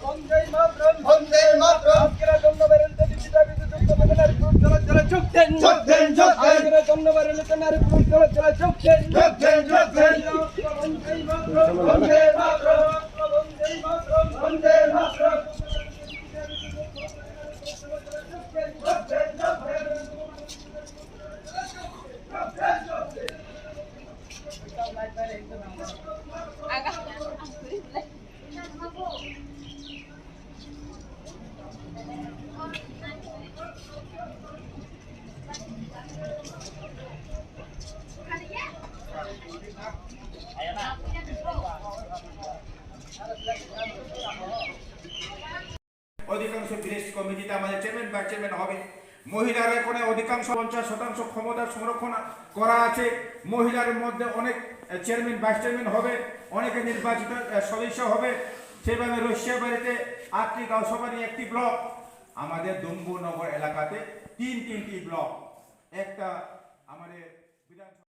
বন্দে মাতরম বন্দে মাতরম আজকের জন্মদিনের দিনটা বিদ্যুৎ নারী পুরুষ চলাচলে যোগ দেন আজকের জন্মদিনের নারী পুরুষ চলাচলে যোগ দেন বন্দে মাতরম বন্দে মাতরম বন্দে মাতরম বন্দে মাতরম অধিকাংশ বিদেশ কমিটিতে আমাদের চেয়ারম্যান ভাইস চেয়ারম্যান হবে। মহিলারা এখানে অধিকাংশ 50% ক্ষমতা সংরক্ষণ করা আছে। মহিলার মধ্যে অনেক চেয়ারম্যান ভাইস চেয়ারম্যান হবে, অনেকে নির্বাচিত সদস্য হবে। সেভাবে রশিয়াবাড়িতে 8টি গাঁওসভারই একটি ব্লক, আমাদের দম্বুনগর এলাকাতে তিনটি ব্লক, একটা আমাদের বিধানসভা।